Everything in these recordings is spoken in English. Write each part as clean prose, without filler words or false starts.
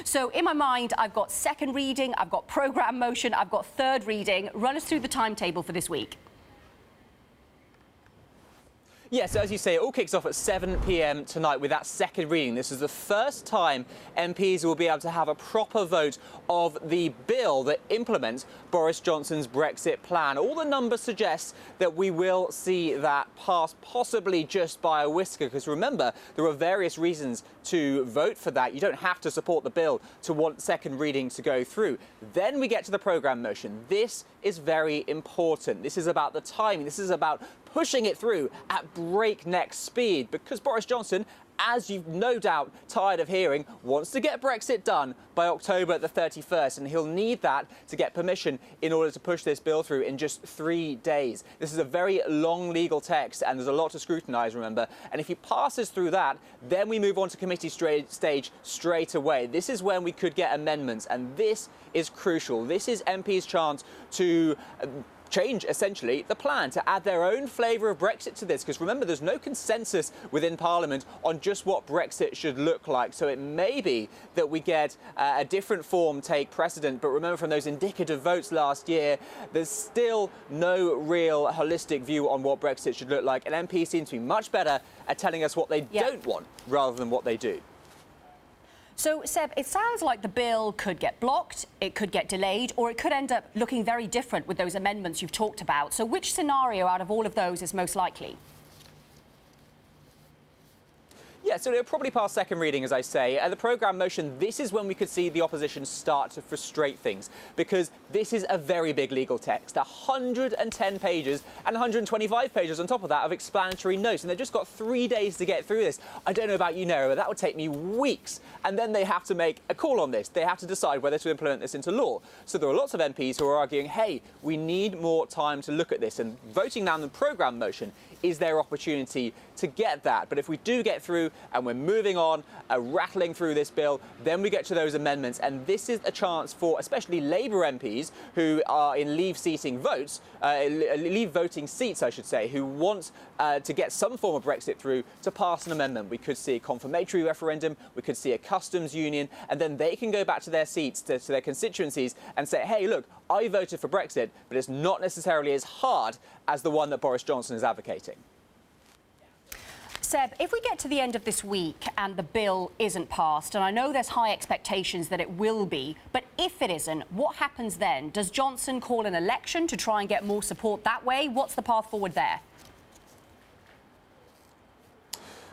So in my mind, I've got second reading, I've got programme motion, I've got third reading. Run us through the timetable for this week. Yeah, so as you say, it all kicks off at 7 p.m. tonight with that second reading. This is the first time MPs will be able to have a proper vote of the bill that implements Boris Johnson's Brexit plan. All the numbers suggest that we will see that pass, possibly just by a whisker, because remember, there are various reasons to vote for that. You don't have to support the bill to want second reading to go through. Then we get to the programme motion. This is very important. This is about the timing. This is about pushing it through at breakneck speed, because Boris Johnson, as you've no doubt tired of hearing, wants to get Brexit done by October the 31st, and he'll need that to get permission in order to push this bill through in just 3 days. This is a very long legal text, and there's a lot to scrutinise, remember, and if he passes through that, then we move on to committee stage straight away. This is when we could get amendments, and this is crucial. This is MPs' chance to change, essentially, the plan, to add their own flavour of Brexit to this, because remember, there's no consensus within Parliament on just what Brexit should look like. So it may be that we get a different form take precedent, but remember, from those indicative votes last year, there's still no real holistic view on what Brexit should look like, and MPs seem to be much better at telling us what they don't want rather than what they do. So, Seb, it sounds like the bill could get blocked, it could get delayed, or it could end up looking very different with those amendments you've talked about. So which scenario out of all of those is most likely? Yeah, so it'll probably pass second reading, as I say. The programme motion, this is when we could see the opposition start to frustrate things, because this is a very big legal text, 110 pages and 125 pages on top of that of explanatory notes, and they've just got 3 days to get through this. I don't know about you, Nero, but that would take me weeks, and then they have to make a call on this. They have to decide whether to implement this into law. So there are lots of MPs who are arguing, hey, we need more time to look at this, and voting down the programme motion is their opportunity to get that. But if we do get through and we're moving on, rattling through this bill, then we get to those amendments. And this is a chance for especially Labour MPs who are in leave voting seats, I should say, who want to get some form of Brexit through, to pass an amendment. We could see a confirmatory referendum, we could see a customs union, and then they can go back to their seats, to their constituencies, and say, hey, look, I voted for Brexit, but it's not necessarily as hard as the one that Boris Johnson is advocating. Seb, if we get to the end of this week and the bill isn't passed, and I know there's high expectations that it will be, but if it isn't, what happens then? Does Johnson call an election to try and get more support that way? What's the path forward there?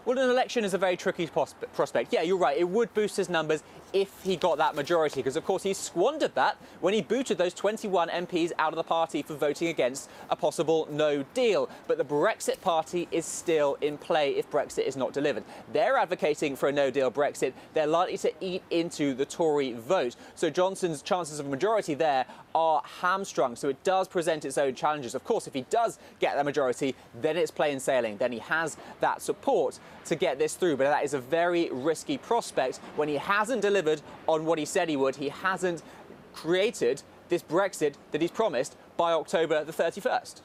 Well, an election is a very tricky prospect. Yeah, you're right. It would boost his numbers if he got that majority, because, of course, he squandered that when he booted those 21 MPs out of the party for voting against a possible no deal. But the Brexit party is still in play if Brexit is not delivered. They're advocating for a no-deal Brexit. They're likely to eat into the Tory vote. So Johnson's chances of a majority there are hamstrung. So it does present its own challenges. Of course, if he does get that majority, then it's plain sailing. Then he has that support to get this through. But that is a very risky prospect when he hasn't delivered on what he said he would. He hasn't created this Brexit that he's promised by October the 31st.